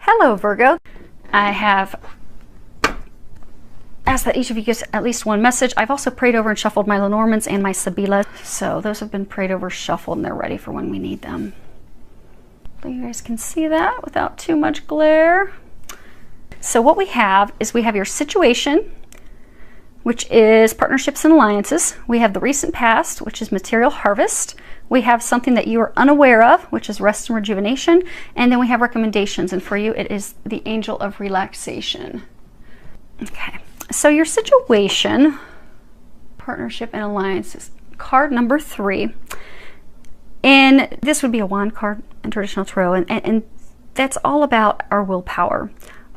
Hello, Virgo. I have asked that each of you gets at least one message. I've also prayed over and shuffled my Lenormands and my Sibila. So those have been prayed over, shuffled, and they're ready for when we need them. So you guys can see that without too much glare. So what we have is we have your situation, which is partnerships and alliances. We have the recent past, which is material harvest. We have something that you are unaware of, which is rest and rejuvenation. And then we have recommendations. And for you, it is the angel of relaxation. Okay. So your situation, partnership and alliances, card number 3. And this would be a wand card in traditional tarot. And that's all about our willpower,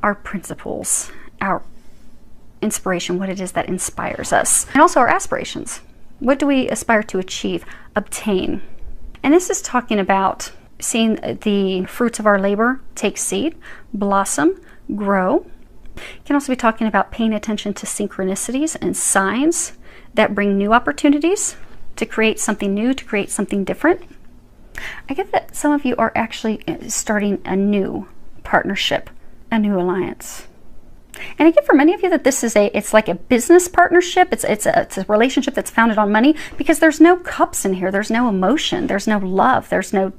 our principles, our inspiration, what it is that inspires us, and also our aspirations. What do we aspire to achieve, obtain? And this is talking about seeing the fruits of our labor take seed, blossom, grow. It can also be talking about paying attention to synchronicities and signs that bring new opportunities to create something new, to create something different. I get that some of you are actually starting a partnership, a new alliance. And I get for many of you that this is it's like a business partnership. It's a relationship that's founded on money, because there's no cups in here. There's no emotion. There's no love. There's not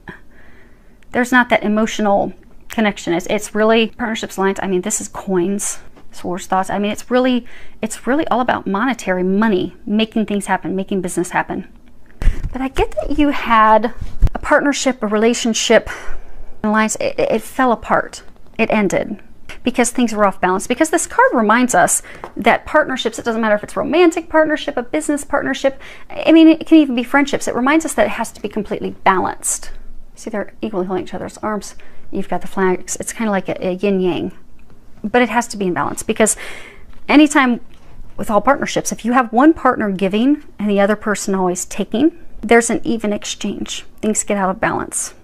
that emotional connection. It's really partnerships, alliance. I mean, this is coins, swords, thoughts. I mean, it's really all about monetary money, making things happen, making business happen. But I get that you had a partnership, a relationship, an alliance. It fell apart. It ended because things were off balance. Because this card reminds us that partnerships, it doesn't matter if it's a romantic partnership, a business partnership, I mean, it can even be friendships. It reminds us that it has to be completely balanced. See, they're equally holding each other's arms. You've got the flags. It's kind of like a yin-yang. But it has to be in balance, because anytime with all partnerships, if you have one partner giving and the other person always taking, there's an even exchange. Things get out of balance.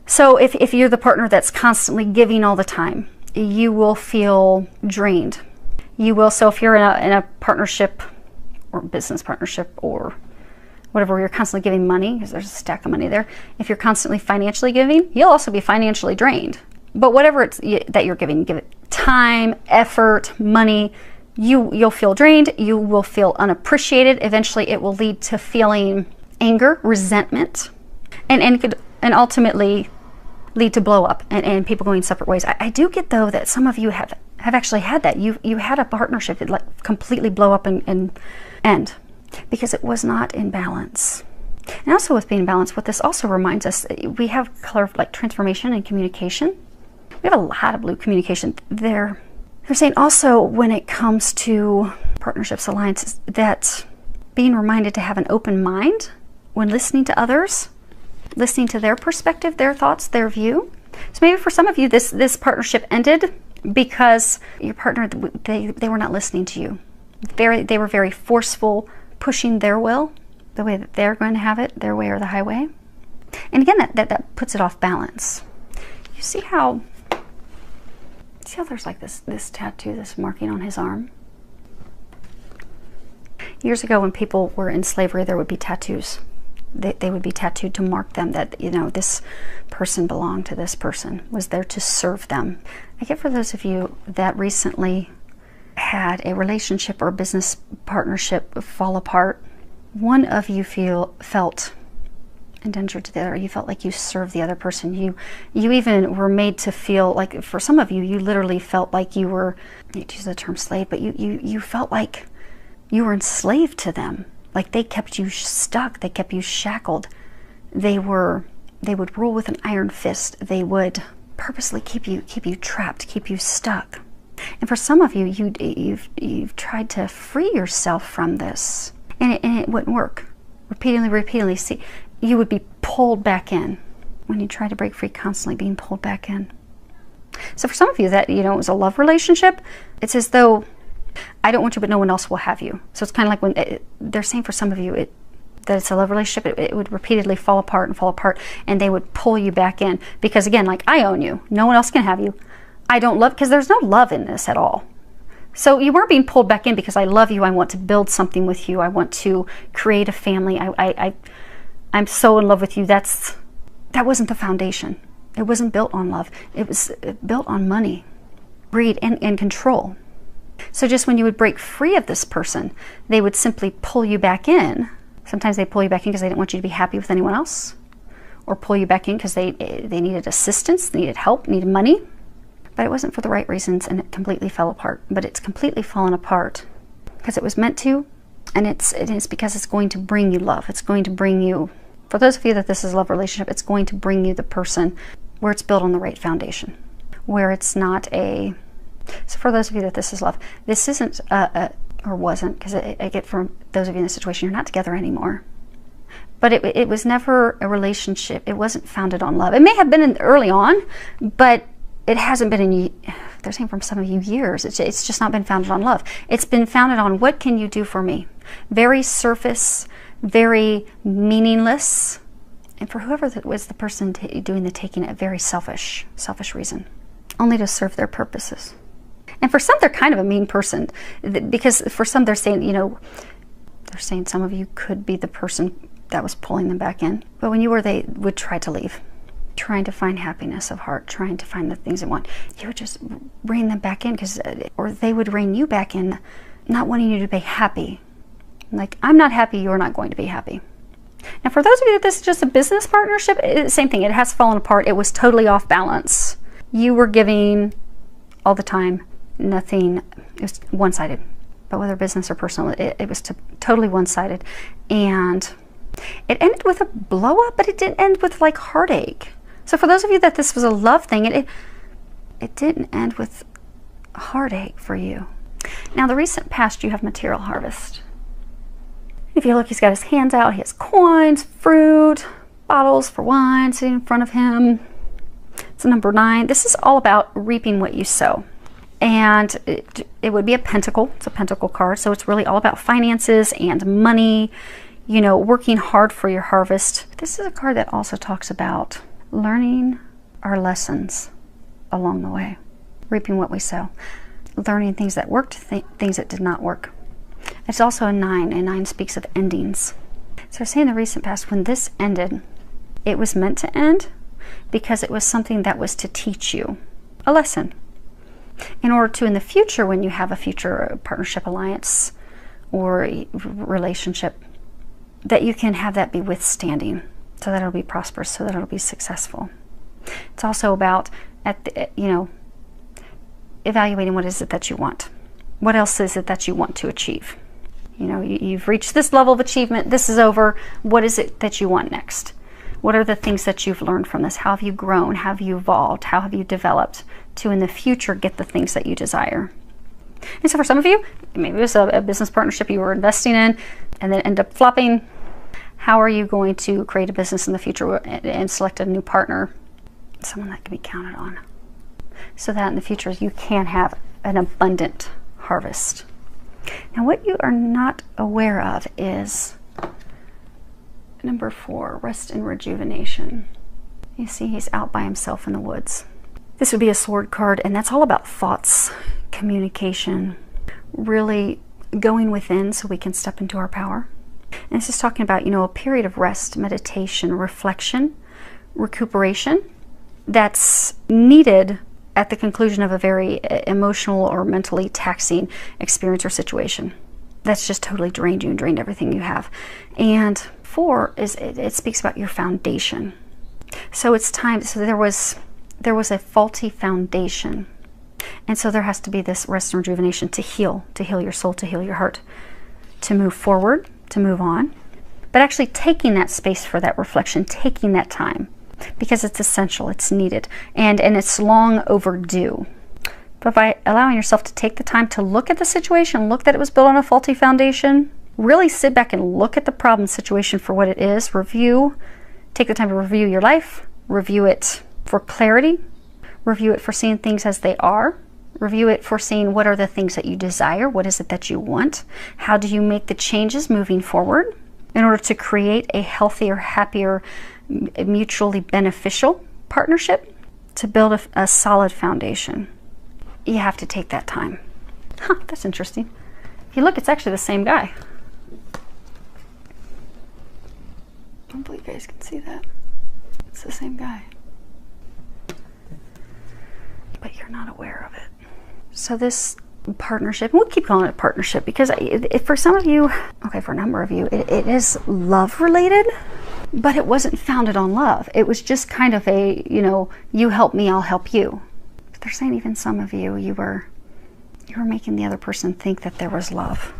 So if you're the partner that's constantly giving all the time, you will feel drained. You will. So if you're in a partnership or business partnership or whatever, where you're constantly giving money, because there's a stack of money there, if you're constantly financially giving, you'll also be financially drained. But whatever it's that you're giving, you give it time, effort, money, you'll feel drained. You will feel unappreciated. Eventually it will lead to feeling anger, resentment, and ultimately lead to blow up and people going separate ways. I do get, though, that some of you have actually had that. You had a partnership that like completely blow up and end because it was not in balance. And also with being in balance, what this also reminds us, we have color of like transformation and communication. We have a lot of blue communication. They're saying also when it comes to partnerships, alliances, that being reminded to have an open mind when listening to others, listening to their perspective, their thoughts, their view. So maybe for some of you, this partnership ended because your partner, they were not listening to you. They were very forceful, pushing their will, the way that they're going to have it, their way or the highway. And again, that puts it off balance. You see how there's like this tattoo, this marking on his arm? Years ago, when people were in slavery, there would be tattoos. They would be tattooed to mark them that, you know, this person belonged to this person, was there to serve them. I get for those of you that recently had a relationship or a business partnership fall apart, one of you felt indentured to the other. You felt like you served the other person. You even were made to feel like, for some of you, you literally felt like you were, I hate to use the term slave, but you felt like you were enslaved to them. Like they kept you stuck, they kept you shackled. They would rule with an iron fist. They would purposely keep you trapped, keep you stuck. And for some of you, you've tried to free yourself from this, and it wouldn't work. Repeatedly, see, you would be pulled back in. When you try to break free, constantly being pulled back in. So for some of you, that, you know, it was a love relationship. It's as though, I don't want you, but no one else will have you. So it's kind of like when they're saying for some of you that it's a love relationship, it would repeatedly fall apart, and they would pull you back in. Because again, like, I own you. No one else can have you. I don't love, because there's no love in this at all. So you weren't being pulled back in because I love you. I want to build something with you. I want to create a family. I'm so in love with you. That wasn't the foundation. It wasn't built on love. It was built on money, greed, and control. So just when you would break free of this person, they would simply pull you back in. Sometimes they pull you back in because they didn't want you to be happy with anyone else, or pull you back in because they needed assistance, they needed help, needed money. But it wasn't for the right reasons, and it completely fell apart. But it's completely fallen apart because it was meant to, and it is because it's going to bring you love. It's going to bring you, for those of you that this is a love relationship, it's going to bring you the person where it's built on the right foundation, where it's not a, so for those of you that this is love, this isn't or wasn't, because I get from those of you in this situation, you're not together anymore. But it was never a relationship. It wasn't founded on love. It may have been early on, but it hasn't been in, they're saying from some of you, years. It's just not been founded on love. It's been founded on, what can you do for me? Very surface, very meaningless. And for whoever that was the person doing the taking, a very selfish reason, only to serve their purposes. And for some, they're kind of a mean person, because for some, they're saying, they're saying some of you could be the person that was pulling them back in. But when you were, they would try to leave, trying to find happiness of heart, trying to find the things they want. You would just rein them back in, or they would rein you back in, not wanting you to be happy. Like, I'm not happy, you're not going to be happy. Now, for those of you that this is just a business partnership, same thing. It has fallen apart. It was totally off balance. You were giving all the time, nothing. It was one-sided. But whether business or personal, it was totally one-sided. And it ended with a blow-up, but it didn't end with like heartache. So for those of you that this was a love thing, it didn't end with heartache for you. Now, the recent past, you have material harvest. If you look, he's got his hands out. He has coins, fruit, bottles for wine sitting in front of him. It's number 9. This is all about reaping what you sow. And it would be a pentacle. It's a pentacle card. So it's really all about finances and money, working hard for your harvest. This is a card that also talks about learning our lessons along the way. Reaping what we sow. Learning things that worked, things that did not work. It's also a 9, and 9 speaks of endings. So say in the recent past, when this ended, it was meant to end because it was something that was to teach you a lesson. In order to, in the future, when you have a future partnership, alliance, or relationship, that you can have that be withstanding, so that it'll be prosperous, so that it'll be successful. It's also about, evaluating what is it that you want. What else is it that you want to achieve? You've reached this level of achievement. This is over. What is it that you want next? What are the things that you've learned from this? How have you grown? How have you evolved? How have you developed to, in the future, get the things that you desire? And so for some of you, maybe it was a business partnership you were investing in and then end up flopping. How are you going to create a business in the future and select a new partner? Someone that can be counted on. So that in the future, you can have an abundant harvest. Now, what you are not aware of is number 4, rest and rejuvenation. You see, he's out by himself in the woods. This would be a sword card, and that's all about thoughts, communication, really going within so we can step into our power. And this is talking about, a period of rest, meditation, reflection, recuperation that's needed at the conclusion of a very emotional or mentally taxing experience or situation. That's just totally drained you and drained everything you have. And 4 is, it speaks about your foundation. So it's time, so there was a faulty foundation. And so there has to be this rest and rejuvenation to heal your soul, to heal your heart, to move forward, to move on. But actually taking that space for that reflection, taking that time, because it's essential, it's needed, and it's long overdue. But by allowing yourself to take the time to look at the situation, look that it was built on a faulty foundation, really sit back and look at the problem situation for what it is, take the time to review your life, review it for clarity, review it for seeing things as they are, review it for seeing what are the things that you desire, what is it that you want, how do you make the changes moving forward in order to create a healthier, happier, mutually beneficial partnership, to build a solid foundation. You have to take that time. That's interesting. If you look, it's actually the same guy. Hopefully you guys can see that. It's the same guy. but you're not aware of it. So this partnership, and we'll keep calling it a partnership because for some of you, okay, for a number of you, it is love related, but it wasn't founded on love. It was just kind of a, you know, you help me, I'll help you. But they're saying even some of you, you were making the other person think that there was love.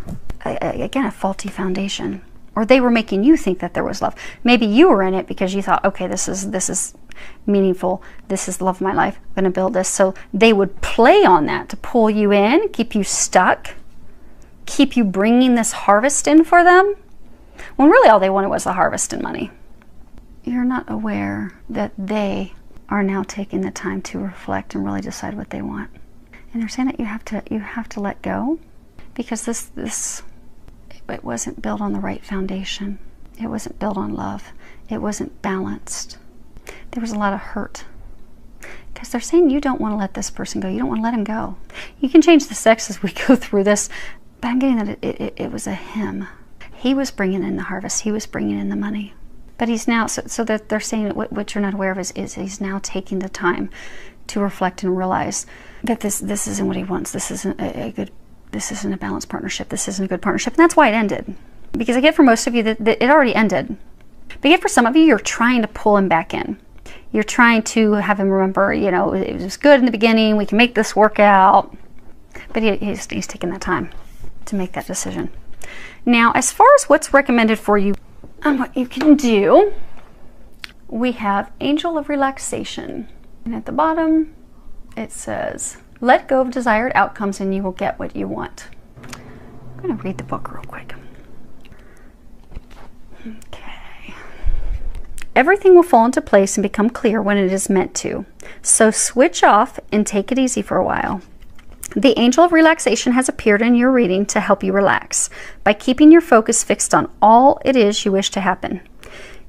Again, a faulty foundation. Or they were making you think that there was love. Maybe you were in it because you thought, okay, this is meaningful. This is the love of my life. I'm going to build this. So they would play on that to pull you in, keep you stuck, keep you bringing this harvest in for them, when really all they wanted was the harvest and money. You're not aware that they are now taking the time to reflect and really decide what they want. And they're saying that you have to let go, because it wasn't built on the right foundation. It wasn't built on love. It wasn't balanced. There was a lot of hurt. Because they're saying you don't want to let this person go. You don't want to let him go. You can change the sex as we go through this, but I'm getting that it was a him. He was bringing in the harvest. He was bringing in the money. But he's now, so that they're saying what you're not aware of is he's now taking the time to reflect and realize that this isn't what he wants. This isn't this isn't a balanced partnership. This isn't a good partnership. And that's why it ended. Because I get for most of you that it already ended. But yet for some of you, you're trying to pull him back in. You're trying to have him remember, you know, it was good in the beginning. We can make this work out. But he's taking that time to make that decision. Now, as far as what's recommended for you and what you can do, we have Angel of Relaxation. And at the bottom, it says, let go of desired outcomes and you will get what you want. I'm going to read the book real quick. Okay. Everything will fall into place and become clear when it is meant to. So switch off and take it easy for a while. The Angel of Relaxation has appeared in your reading to help you relax by keeping your focus fixed on all it is you wish to happen.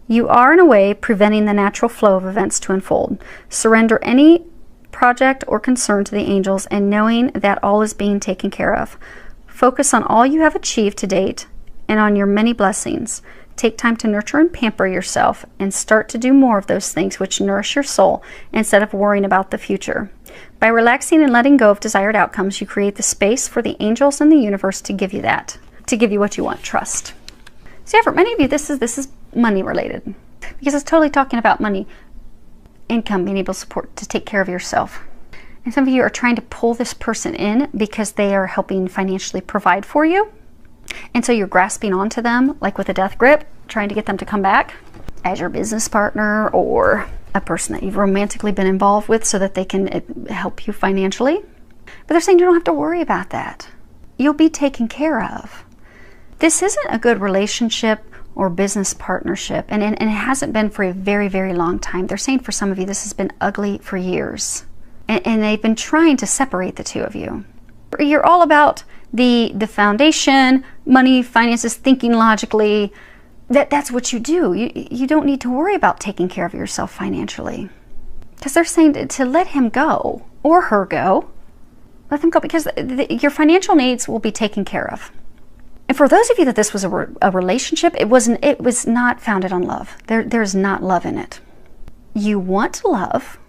You are, in a way, preventing the natural flow of events to unfold. Surrender any project or concern to the angels and knowing that all is being taken care of. Focus on all you have achieved to date and on your many blessings. Take time to nurture and pamper yourself and start to do more of those things which nourish your soul instead of worrying about the future. By relaxing and letting go of desired outcomes, you create the space for the angels and the universe to give you that, to give you what you want. Trust. So yeah, for many of you, this is money related, because it's totally talking about money, income, being able to support, to take care of yourself. And some of you are trying to pull this person in because they are helping financially provide for you. And so you're grasping onto them like with a death grip, trying to get them to come back as your business partner or a person that you've romantically been involved with so that they can help you financially. But they're saying you don't have to worry about that. You'll be taken care of. This isn't a good relationship or business partnership, and it hasn't been for a very, very long time. They're saying for some of you this has been ugly for years, and they've been trying to separate the two of you. You're all about the foundation, money, finances, thinking logically. That's what you do. You don't need to worry about taking care of yourself financially, because they're saying to let him go or her go. Let them go, because your financial needs will be taken care of. And for those of you that this was a relationship, it was not founded on love. There's not love in it. You want love,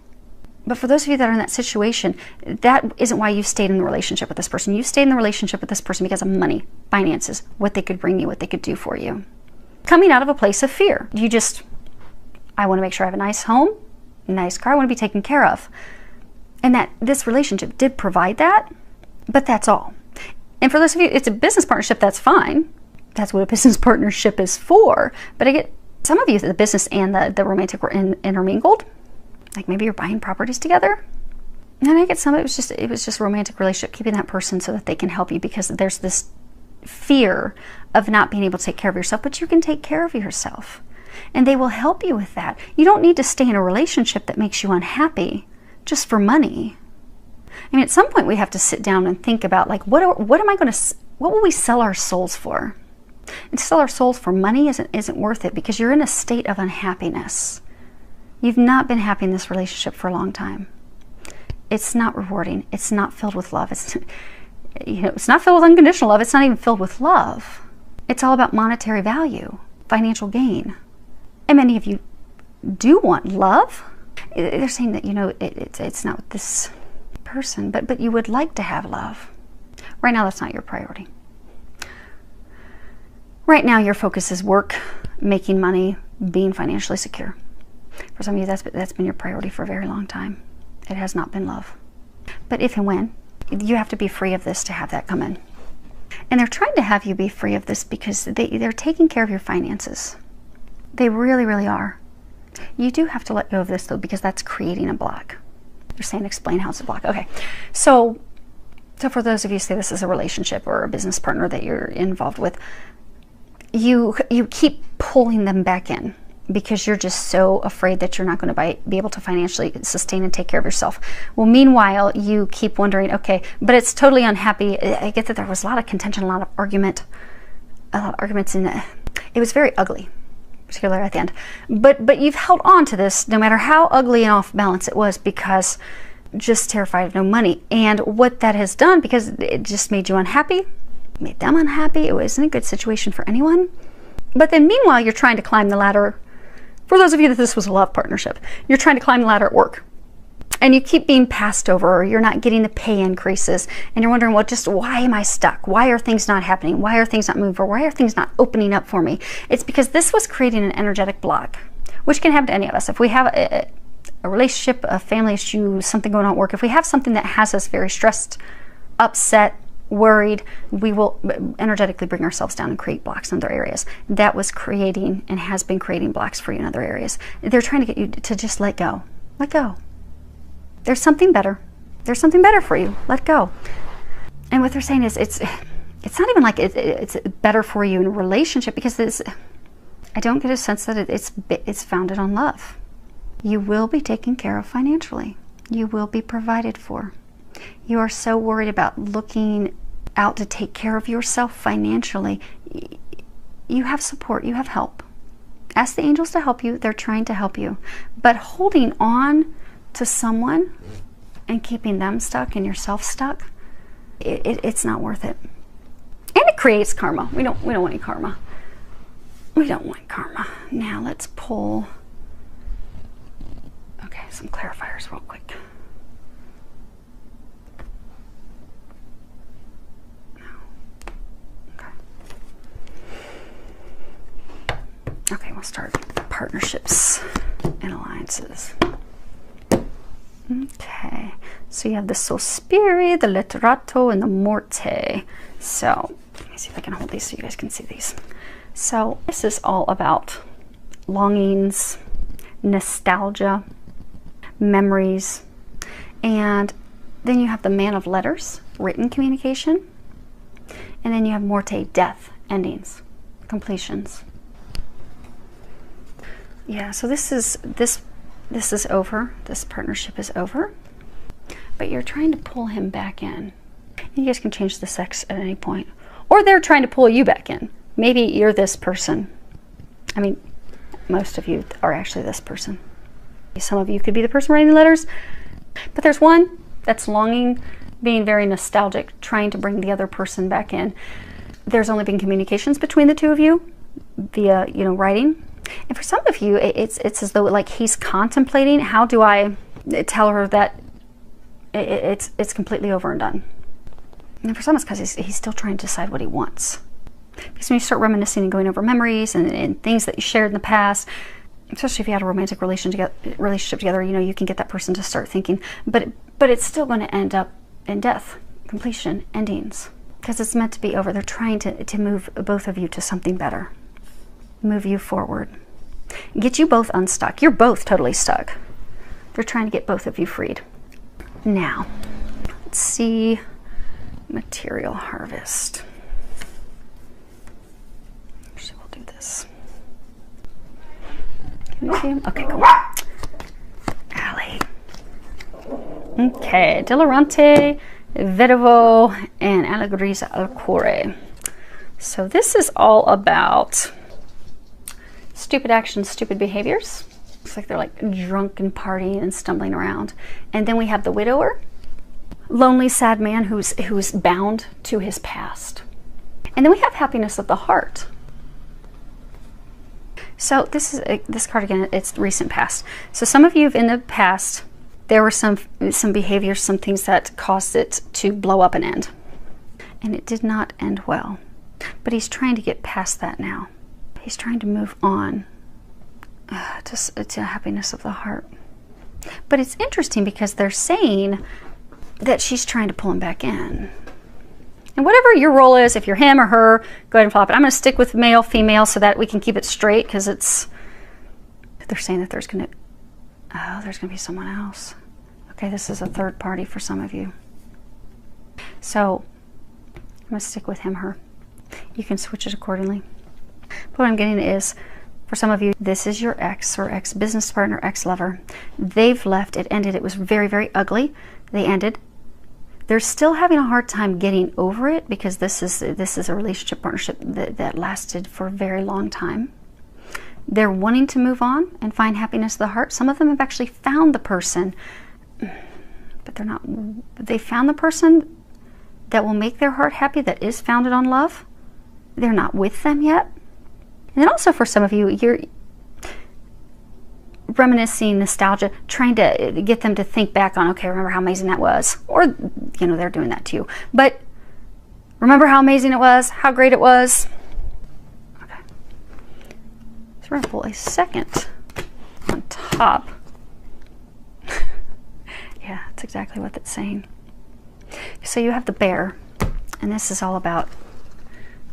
but for those of you that are in that situation, that isn't why you stayed in the relationship with this person. You stayed in the relationship with this person because of money, finances, what they could bring you, what they could do for you. Coming out of a place of fear. I want to make sure I have a nice home, a nice car, I want to be taken care of. And that this relationship did provide that, but that's all. And for those of you, it's a business partnership, that's fine. That's what a business partnership is for. But I get some of you, the business and the romantic were intermingled. Like maybe you're buying properties together. And I get some, it was just a romantic relationship, keeping that person so that they can help you, because there's this fear of not being able to take care of yourself, but you can take care of yourself. And they will help you with that. You don't need to stay in a relationship that makes you unhappy just for money. I mean, at some point we have to sit down and think about, like, what will we sell our souls for? And to sell our souls for money isn't worth it, because you're in a state of unhappiness. You've not been happy in this relationship for a long time. It's not rewarding. It's not filled with love. It's not filled with unconditional love. It's not even filled with love. It's all about monetary value, financial gain. And many of you do want love. They're saying that, it's not what this person, but you would like to have love. Right now, that's not your priority. Right now, your focus is work, making money, being financially secure. For some of you, that's been your priority for a very long time. It has not been love. But if and when, you have to be free of this to have that come in. And they're trying to have you be free of this because they're taking care of your finances. They really, really are. You do have to let go of this, though, because that's creating a block. They're saying, explain how it's a block. Okay, so for those of you who say this is a relationship or a business partner that you're involved with, you keep pulling them back in because you're just so afraid that you're not going to be able to financially sustain and take care of yourself. Well, meanwhile, you keep wondering, okay, but it's totally unhappy. I get that there was a lot of contention, a lot of arguments, and it was very ugly, particularly at the end. But you've held on to this no matter how ugly and off balance it was, because just terrified of no money. And what that has done, because it just made you unhappy, made them unhappy, it wasn't a good situation for anyone. But then meanwhile, you're trying to climb the ladder. For those of you that this was a love partnership, you're trying to climb the ladder at work. And you keep being passed over, or you're not getting the pay increases, and you're wondering, well, just why am I stuck? Why are things not happening? Why are things not moving forward? Why are things not opening up for me? It's because this was creating an energetic block, which can happen to any of us. If we have a relationship, a family issue, something going on at work, if we have something that has us very stressed, upset, worried, we will energetically bring ourselves down and create blocks in other areas. That was creating and has been creating blocks for you in other areas. They're trying to get you to just let go. Let go. There's something better. There's something better for you. Let go. And what they're saying is it's not even like it's better for you in a relationship, because I don't get a sense that it's founded on love. You will be taken care of financially. You will be provided for. You are so worried about looking out to take care of yourself financially. You have support. You have help. Ask the angels to help you. They're trying to help you. But holding on to someone and keeping them stuck and yourself stuck, it's not worth it. And it creates karma. We don't want any karma. We don't want karma. Now let's pull, okay, some clarifiers real quick. Okay, we'll start partnerships and alliances. Okay, so you have the Sospiri, the Letterato, and the Morte. So let me see if I can hold these so you guys can see these. So this is all about longings, nostalgia, memories, and then you have the Man of Letters, written communication, and then you have Morte, death, endings, completions. Yeah, so this is over. This partnership is over. But you're trying to pull him back in. You guys can change the sex at any point. Or they're trying to pull you back in. Maybe you're this person. I mean, most of you are actually this person. Some of you could be the person writing the letters. But there's one that's longing, being very nostalgic, trying to bring the other person back in. There's only been communications between the two of you via, writing. And for some of you, it's as though like he's contemplating, how do I tell her that it's completely over and done. And for some, it's because he's still trying to decide what he wants. Because when you start reminiscing and going over memories and things that you shared in the past, especially if you had a romantic relationship together, you can get that person to start thinking, but it's still going to end up in death, completion, endings, because it's meant to be over. They're trying to move both of you to something better, move you forward, get you both unstuck. You're both totally stuck. They're trying to get both of you freed. Now, let's see material harvest. Actually, we'll do this. Can you see him? Okay, cool. Alley. Okay, Dilorante, Vedovo, and Allegoriza Alcore. So this is all about stupid actions, stupid behaviors. Looks like they're like drunk and partying and stumbling around. And then we have the widower, lonely, sad man who's bound to his past. And then we have happiness of the heart. So this card again, it's recent past. So some of you in the past, there were some behaviors, some things that caused it to blow up and end. And it did not end well. But he's trying to get past that now. He's trying to move on to happiness of the heart. But it's interesting because they're saying that she's trying to pull him back in. And whatever your role is, if you're him or her, go ahead and flop it. I'm going to stick with male, female, so that we can keep it straight, because they're saying that there's going to be someone else. Okay, this is a third party for some of you. So I'm going to stick with him, her. You can switch it accordingly. But what I'm getting is, for some of you, this is your ex or ex-business partner, ex-lover. They've left. It ended. It was very, very ugly. They ended. They're still having a hard time getting over it, because this is a relationship partnership that lasted for a very long time. They're wanting to move on and find happiness of the heart. Some of them have actually found the person, but they're not. They found the person that will make their heart happy, that is founded on love. They're not with them yet. And then also for some of you, you're reminiscing, nostalgia, trying to get them to think back on, okay, remember how amazing that was. Or, you know, they're doing that too. But remember how amazing it was, how great it was. Okay. So we're going to pull a second on top. Yeah, that's exactly what it's saying. So you have the bear, and this is all about,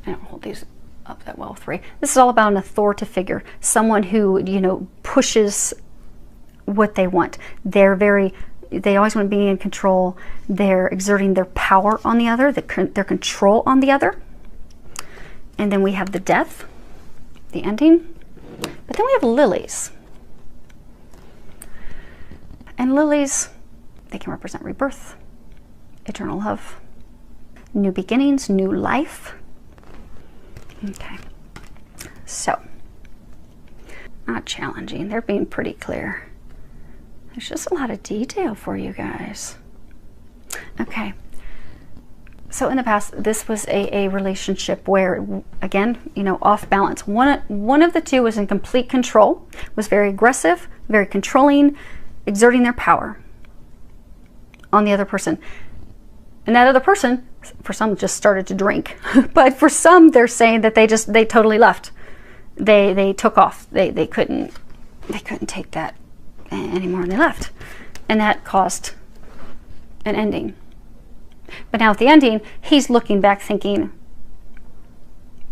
I don't hold these up that well, 3. This is all about an authoritative figure, someone who, you know, pushes what they want. They always want to be in control. They're exerting their power on the other, their control on the other. And then we have the death, the ending. But then we have lilies. And lilies, they can represent rebirth, eternal love, new beginnings, new life. Okay, so, not challenging. They're being pretty clear. There's just a lot of detail for you guys. Okay, so in the past, this was a relationship where, again, you know, off balance. One of the two was in complete control, was very aggressive, very controlling, exerting their power on the other person. And that other person, for some, just started to drink. But for some, they're saying that they totally left. They took off. They couldn't take that anymore, and they left. And that caused an ending. But now at the ending, he's looking back thinking,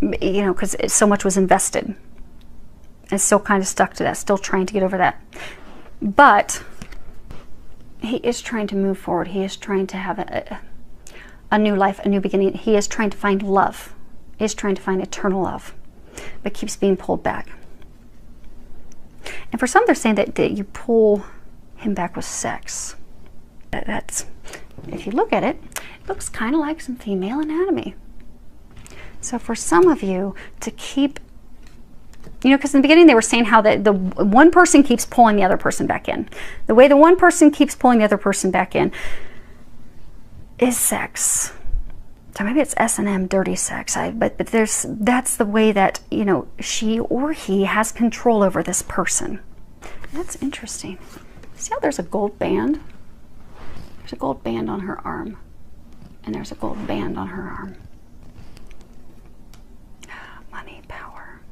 you know, because so much was invested. And still kind of stuck to that, still trying to get over that. But he is trying to move forward. He is trying to have a new life, a new beginning. He is trying to find love. He is trying to find eternal love, but keeps being pulled back. And for some, they're saying that you pull him back with sex. That's, if you look at it, it looks kind of like some female anatomy. So for some of you, to keep, you know, because in the beginning they were saying how the one person keeps pulling the other person back in. The way the one person keeps pulling the other person back in is sex. So maybe it's S&M, dirty sex. But that's the way that, you know, she or he has control over this person. That's interesting. See how there's a gold band? There's a gold band on her arm. And there's a gold band on her arm. Money, power.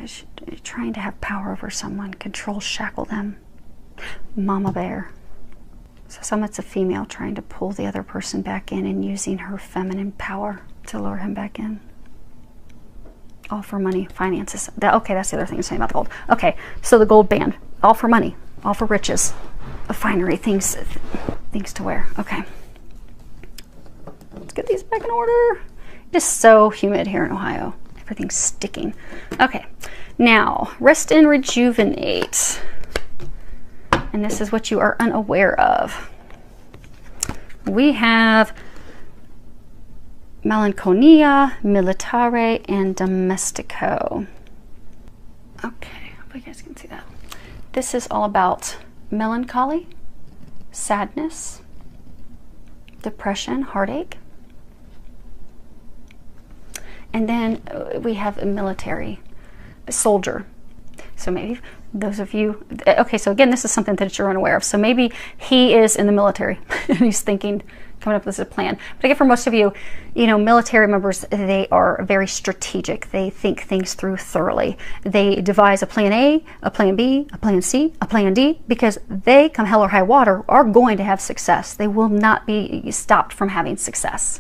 She's trying to have power over someone, control, shackle them. Mama bear. So some, it's a female trying to pull the other person back in and using her feminine power to lure him back in. All for money, finances. Okay, that's the other thing to say about the gold. Okay, so the gold band, all for money, all for riches, finery, things to wear. Okay. Let's get these back in order. It is so humid here in Ohio. Everything's sticking. Okay, now rest and rejuvenate. And this is what you are unaware of. We have melancholia, militare, and domestico. Okay, hope you guys can see that. This is all about melancholy, sadness, depression, heartache. And then we have a military, a soldier. So maybe those of you, okay, so again, this is something that you're unaware of. So maybe he is in the military and he's thinking, coming up with a plan. But again, for most of you, you know, military members, they are very strategic. They think things through thoroughly. They devise a plan A, a plan B, a plan C, a plan D, because they, come hell or high water, are going to have success. They will not be stopped from having success.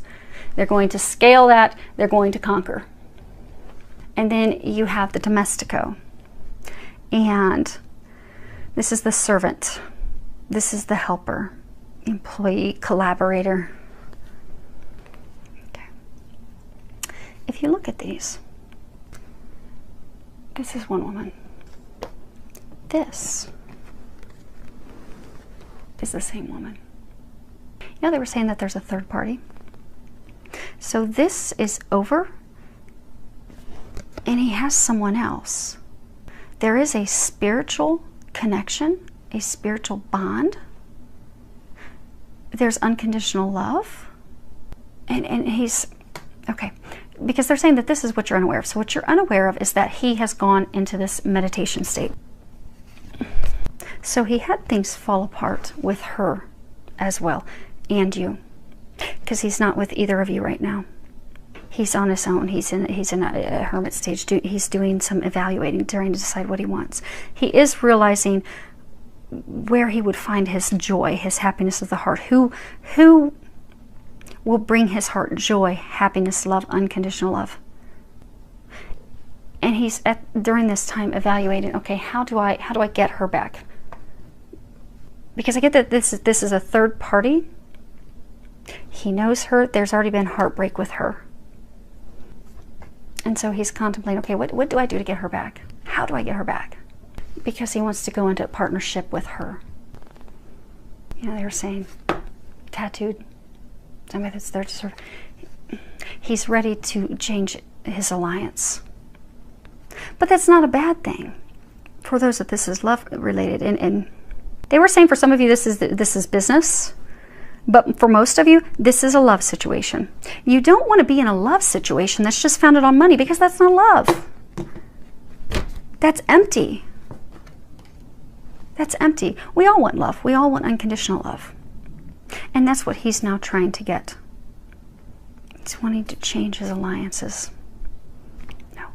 They're going to scale that. They're going to conquer. And then you have the domestico. And this is the servant. This is the helper, employee, collaborator. Okay. If you look at these, this is one woman. This is the same woman. You know, they were saying that there's a third party. So this is over, and he has someone else. There is a spiritual connection, a spiritual bond. There's unconditional love. And he's, okay, because they're saying that this is what you're unaware of. So what you're unaware of is that he has gone into this meditation state. So he had things fall apart with her as well, and you, because he's not with either of you right now. He's on his own. He's in a hermit stage. He's doing some evaluating, trying to decide what he wants. He is realizing where he would find his joy, his happiness of the heart. Who will bring his heart joy, happiness, love, unconditional love. And he's during this time evaluating, okay, how do I get her back? Because I get that this is a third party. He knows her. There's already been heartbreak with her. And so he's contemplating, okay, what do I do to get her back? How do I get her back? Because he wants to go into a partnership with her. You know, they were saying, tattooed. Somebody that's there to sort of, he's ready to change his alliance. But that's not a bad thing for those that this is love related. And they were saying for some of you, this is business. But for most of you, this is a love situation. You don't want to be in a love situation that's just founded on money, because that's not love. That's empty. That's empty. We all want love. We all want unconditional love. And that's what he's now trying to get. He's wanting to change his alliances. No.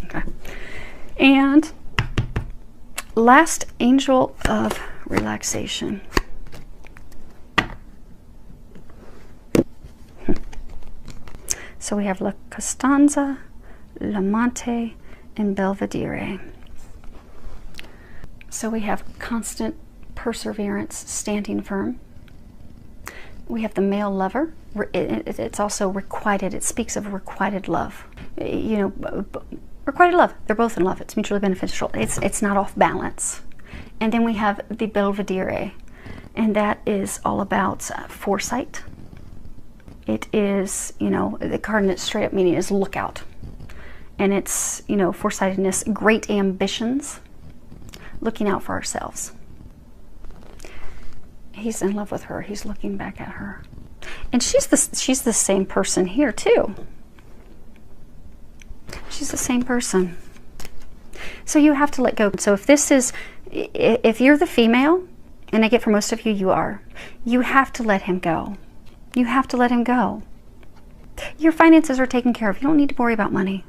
Okay. And last, angel of relaxation. So we have La Costanza, L'Amante, and Belvedere. So we have constant perseverance, standing firm. We have the male lover. It's also requited. It speaks of requited love. You know, requited love. They're both in love. It's mutually beneficial. It's not off balance. And then we have the Belvedere, and that is all about foresight. It is, you know, the card in its straight up meaning is lookout. And it's, you know, foresightedness, great ambitions, looking out for ourselves. He's in love with her. He's looking back at her. And she's the same person here too. She's the same person. So you have to let go. So if you're the female, and I get for most of you, you are, you have to let him go. You have to let him go. Your finances are taken care of. You don't need to worry about money.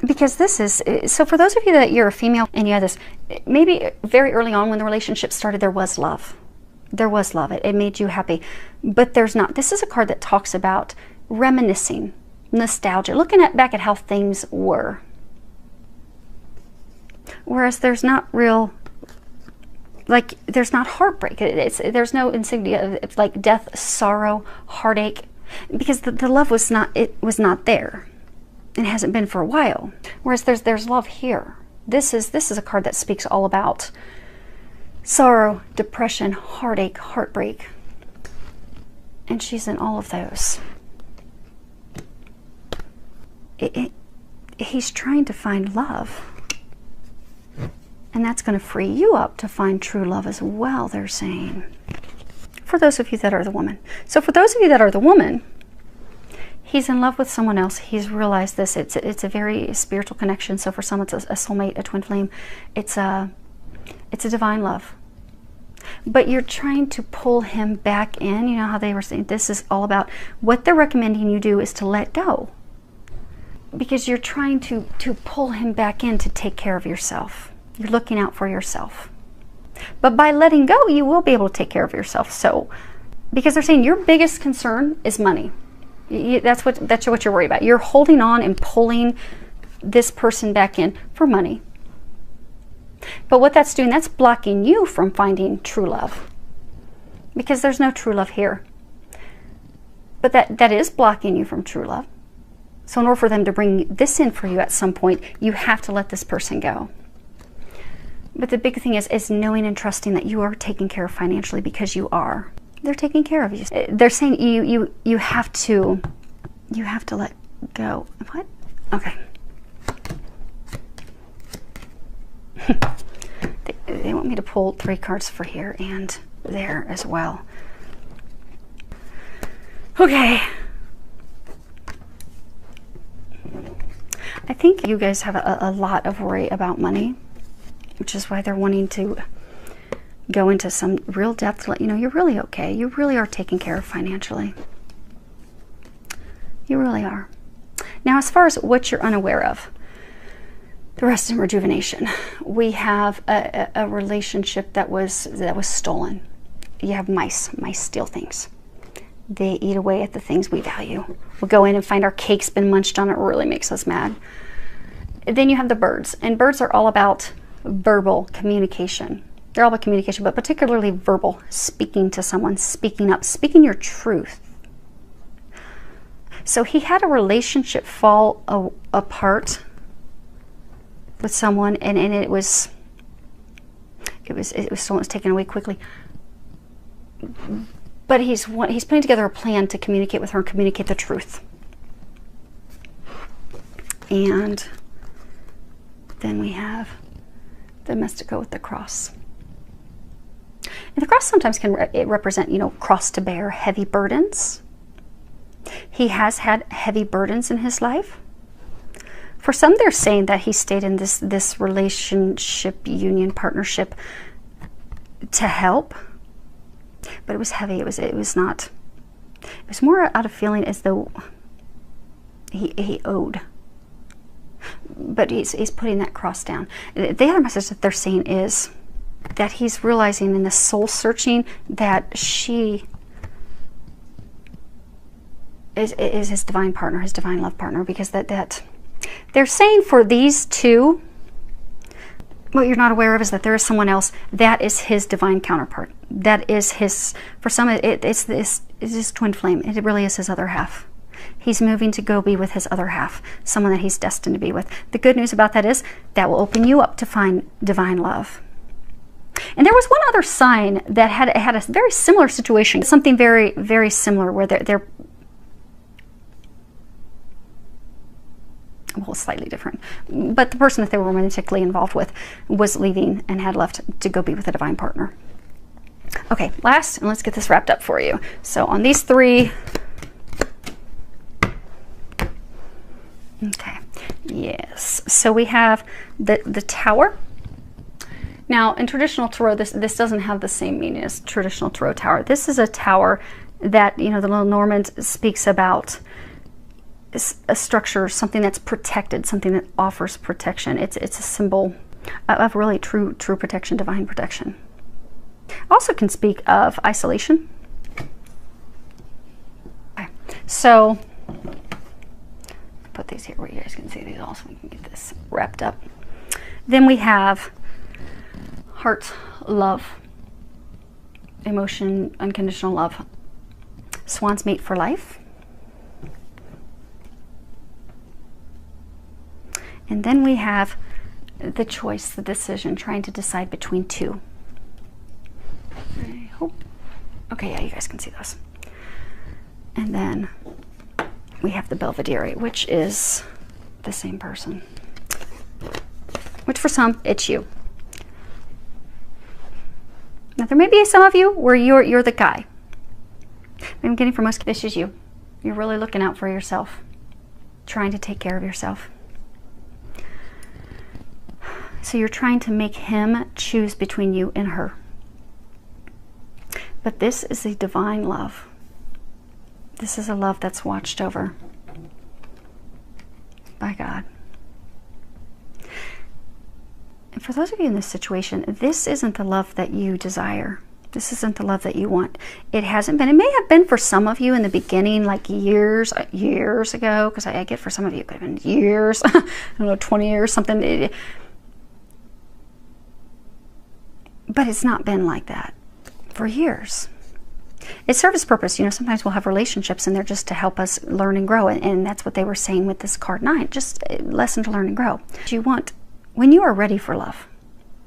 Because this is, so for those of you that you're a female and you had this, maybe very early on when the relationship started, there was love. There was love. It made you happy. But there's not. This is a card that talks about reminiscing, nostalgia, looking back at how things were. Whereas there's not real, like, there's not heartbreak. There's no insignia of like death, sorrow, heartache, because the love was not there. It hasn't been for a while. Whereas there's love here. This is a card that speaks all about sorrow, depression, heartache, heartbreak. And she's in all of those. He's trying to find love. And that's going to free you up to find true love as well, they're saying. For those of you that are the woman. So for those of you that are the woman, He's in love with someone else. He's realized this. It's a very spiritual connection. So for some, it's a soulmate, a twin flame. It's a divine love. But you're trying to pull him back in. You know how they were saying this is all about, what they're recommending you do is to let go. Because you're trying to pull him back in to take care of yourself. You're looking out for yourself. But by letting go, you will be able to take care of yourself. So, because they're saying your biggest concern is money. That's what you're worried about. You're holding on and pulling this person back in for money. But what that's doing, that's blocking you from finding true love. Because there's no true love here. But that is blocking you from true love. So in order for them to bring this in for you at some point, you have to let this person go. But the big thing is knowing and trusting that you are taken care of financially, because you are. They're taking care of you. They're saying you have to let go. What? Okay. They want me to pull 3 cards for here and there as well. Okay. I think you guys have a lot of worry about money, which is why they're wanting to go into some real depth to let you know you're really okay. You really are taken care of financially. You really are. Now, as far as what you're unaware of, the rest in rejuvenation. We have a relationship that was stolen. You have mice. Mice steal things. They eat away at the things we value. We'll go in and find our cake's been munched on. It really makes us mad. Then you have the birds, and birds are all about verbal communication. They're all about communication, but particularly verbal, speaking to someone, speaking up, speaking your truth. So he had a relationship fall apart with someone, and it was stolen, it was taken away quickly. But he's putting together a plan to communicate with her and communicate the truth. And then we have the Mystico with the cross. And the cross sometimes can represent, cross to bear, heavy burdens. He has had heavy burdens in his life. For some, they're saying that he stayed in this relationship, union, partnership to help. But it was heavy. It was not. It was more out of feeling as though he owed. But he's putting that cross down. The other message that they're saying is that he's realizing in the soul searching that she is his divine partner, his divine love partner, because that they're saying for these two, what you're not aware of is that there is someone else that is his divine counterpart. That is his, for some it's his twin flame. It really is his other half. He's moving to go be with his other half, someone that he's destined to be with. The good news about that is that will open you up to find divine love. And there was one other sign that had a very similar situation, something very, very similar, where they're well, slightly different. But the person that they were romantically involved with was leaving and had left to go be with a divine partner. Okay, last, and let's get this wrapped up for you. So on these 3, okay, yes. So we have the Tower. Now, in traditional tarot, this doesn't have the same meaning as traditional tarot tower. This is a tower that, the little Normand speaks about a structure, something that's protected, something that offers protection. It's a symbol of really true protection, divine protection. Also can speak of isolation. Okay, so put these here where you guys can see these all so we can get this wrapped up. Then we have heart, love, emotion, unconditional love. Swan's mate for life. And then we have the choice, the decision, trying to decide between 2. I hope. Okay, yeah, you guys can see those. And then we have the Belvedere, which is the same person. Which for some, it's you. Now there may be some of you where you're the guy. I'm getting for most, this is you. You're really looking out for yourself, trying to take care of yourself. So you're trying to make him choose between you and her. But this is a divine love. This is a love that's watched over by God. And for those of you in this situation, this isn't the love that you desire. This isn't the love that you want. It hasn't been. It may have been for some of you in the beginning, like years ago, because I get for some of you it could have been years, I don't know, 20 years, something. But it's not been like that for years. It serves its purpose. You know, sometimes we'll have relationships and they're just to help us learn and grow. And that's what they were saying with this card 9, just a lesson to learn and grow. You want, when you are ready for love.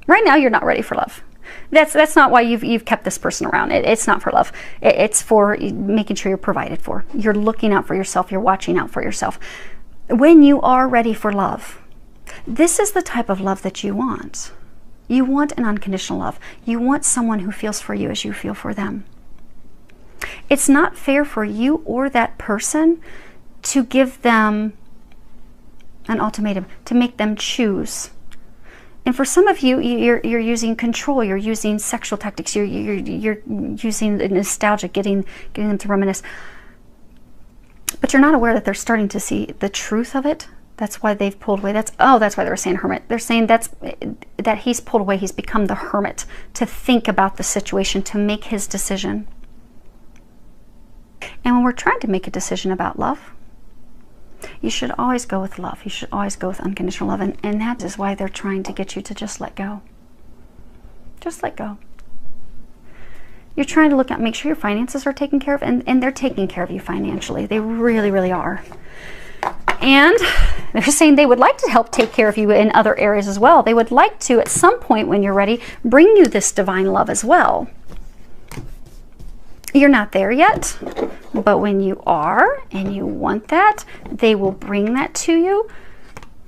Right now, you're not ready for love. That's not why you've kept this person around. It's not for love. It's for making sure you're provided for. You're looking out for yourself. You're watching out for yourself. When you are ready for love, this is the type of love that you want. You want an unconditional love. You want someone who feels for you as you feel for them. It's not fair for you or that person to give them an ultimatum, to make them choose. And for some of you, you're using control, you're using sexual tactics, you're using the nostalgia, getting them to reminisce. But you're not aware that they're starting to see the truth of it. That's why they've pulled away. That's why they were saying hermit. They're saying that he's pulled away. He's become the hermit to think about the situation, to make his decision. And when we're trying to make a decision about love, you should always go with love. You should always go with unconditional love. And that is why they're trying to get you to just let go. Just let go. You're trying to look at, make sure your finances are taken care of, and they're taking care of you financially. They really, really are. And they're saying they would like to help take care of you in other areas as well. They would like to, at some point when you're ready, bring you this divine love as well. You're not there yet, but when you are and you want that, they will bring that to you.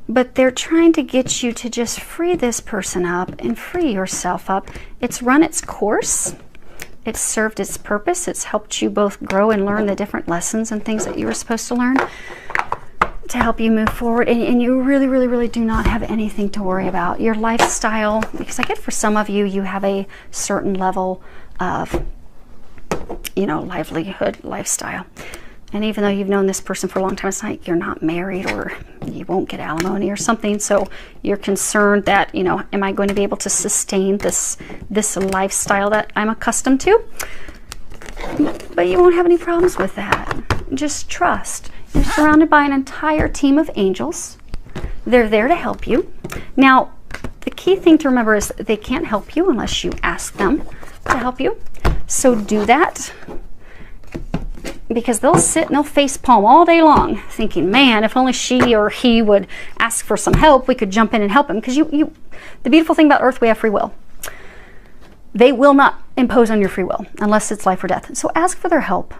But they're trying to get you to just free this person up and free yourself up. It's run its course. It's served its purpose. It's helped you both grow and learn the different lessons and things that you were supposed to learn to help you move forward. And you really, really, really do not have anything to worry about. Your lifestyle, because I get for some of you, you have a certain level of, you know, livelihood, lifestyle. And even though you've known this person for a long time, it's like you're not married or you won't get alimony or something. So you're concerned that, you know, am I going to be able to sustain this lifestyle that I'm accustomed to? But you won't have any problems with that. Just trust. You're surrounded by an entire team of angels. They're there to help you. Now, the key thing to remember is they can't help you unless you ask them to help you. So do that, because they'll sit and they'll face palm all day long thinking, man, if only she or he would ask for some help, we could jump in and help him. Because the beautiful thing about Earth, we have free will. They will not impose on your free will unless it's life or death. So ask for their help.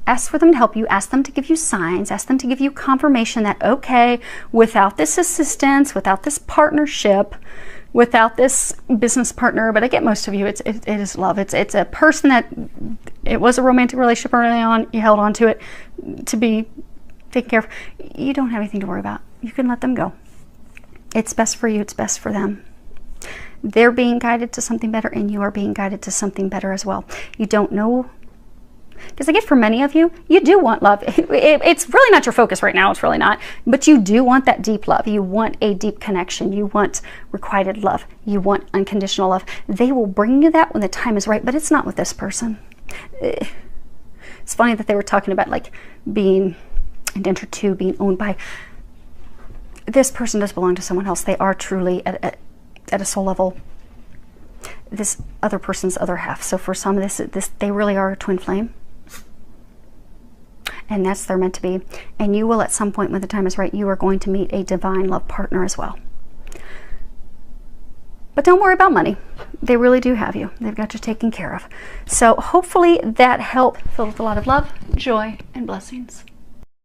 Ask for them to help you. Ask them to give you signs. Ask them to give you confirmation that, okay, without this assistance, without this partnership, without this business partner, but I get most of you, it is love. It's a person that, it was a romantic relationship early on, you held on to it to be taken care of. You don't have anything to worry about. You can let them go. It's best for you. It's best for them. They're being guided to something better, and you are being guided to something better as well. You don't know, because I get for many of you, you do want love. It's really not your focus right now. It's really not. But you do want that deep love. You want a deep connection. You want requited love. You want unconditional love. They will bring you that when the time is right, but it's not with this person. It's funny that they were talking about like being entered to, being owned by. This person does belong to someone else. They are truly at a soul level this other person's other half. So for some of this they really are a twin flame. And that's they're meant to be. And you will, at some point when the time is right, you are going to meet a divine love partner as well. But don't worry about money. They really do have you. They've got you taken care of. So hopefully that helped, filled with a lot of love, joy, and blessings.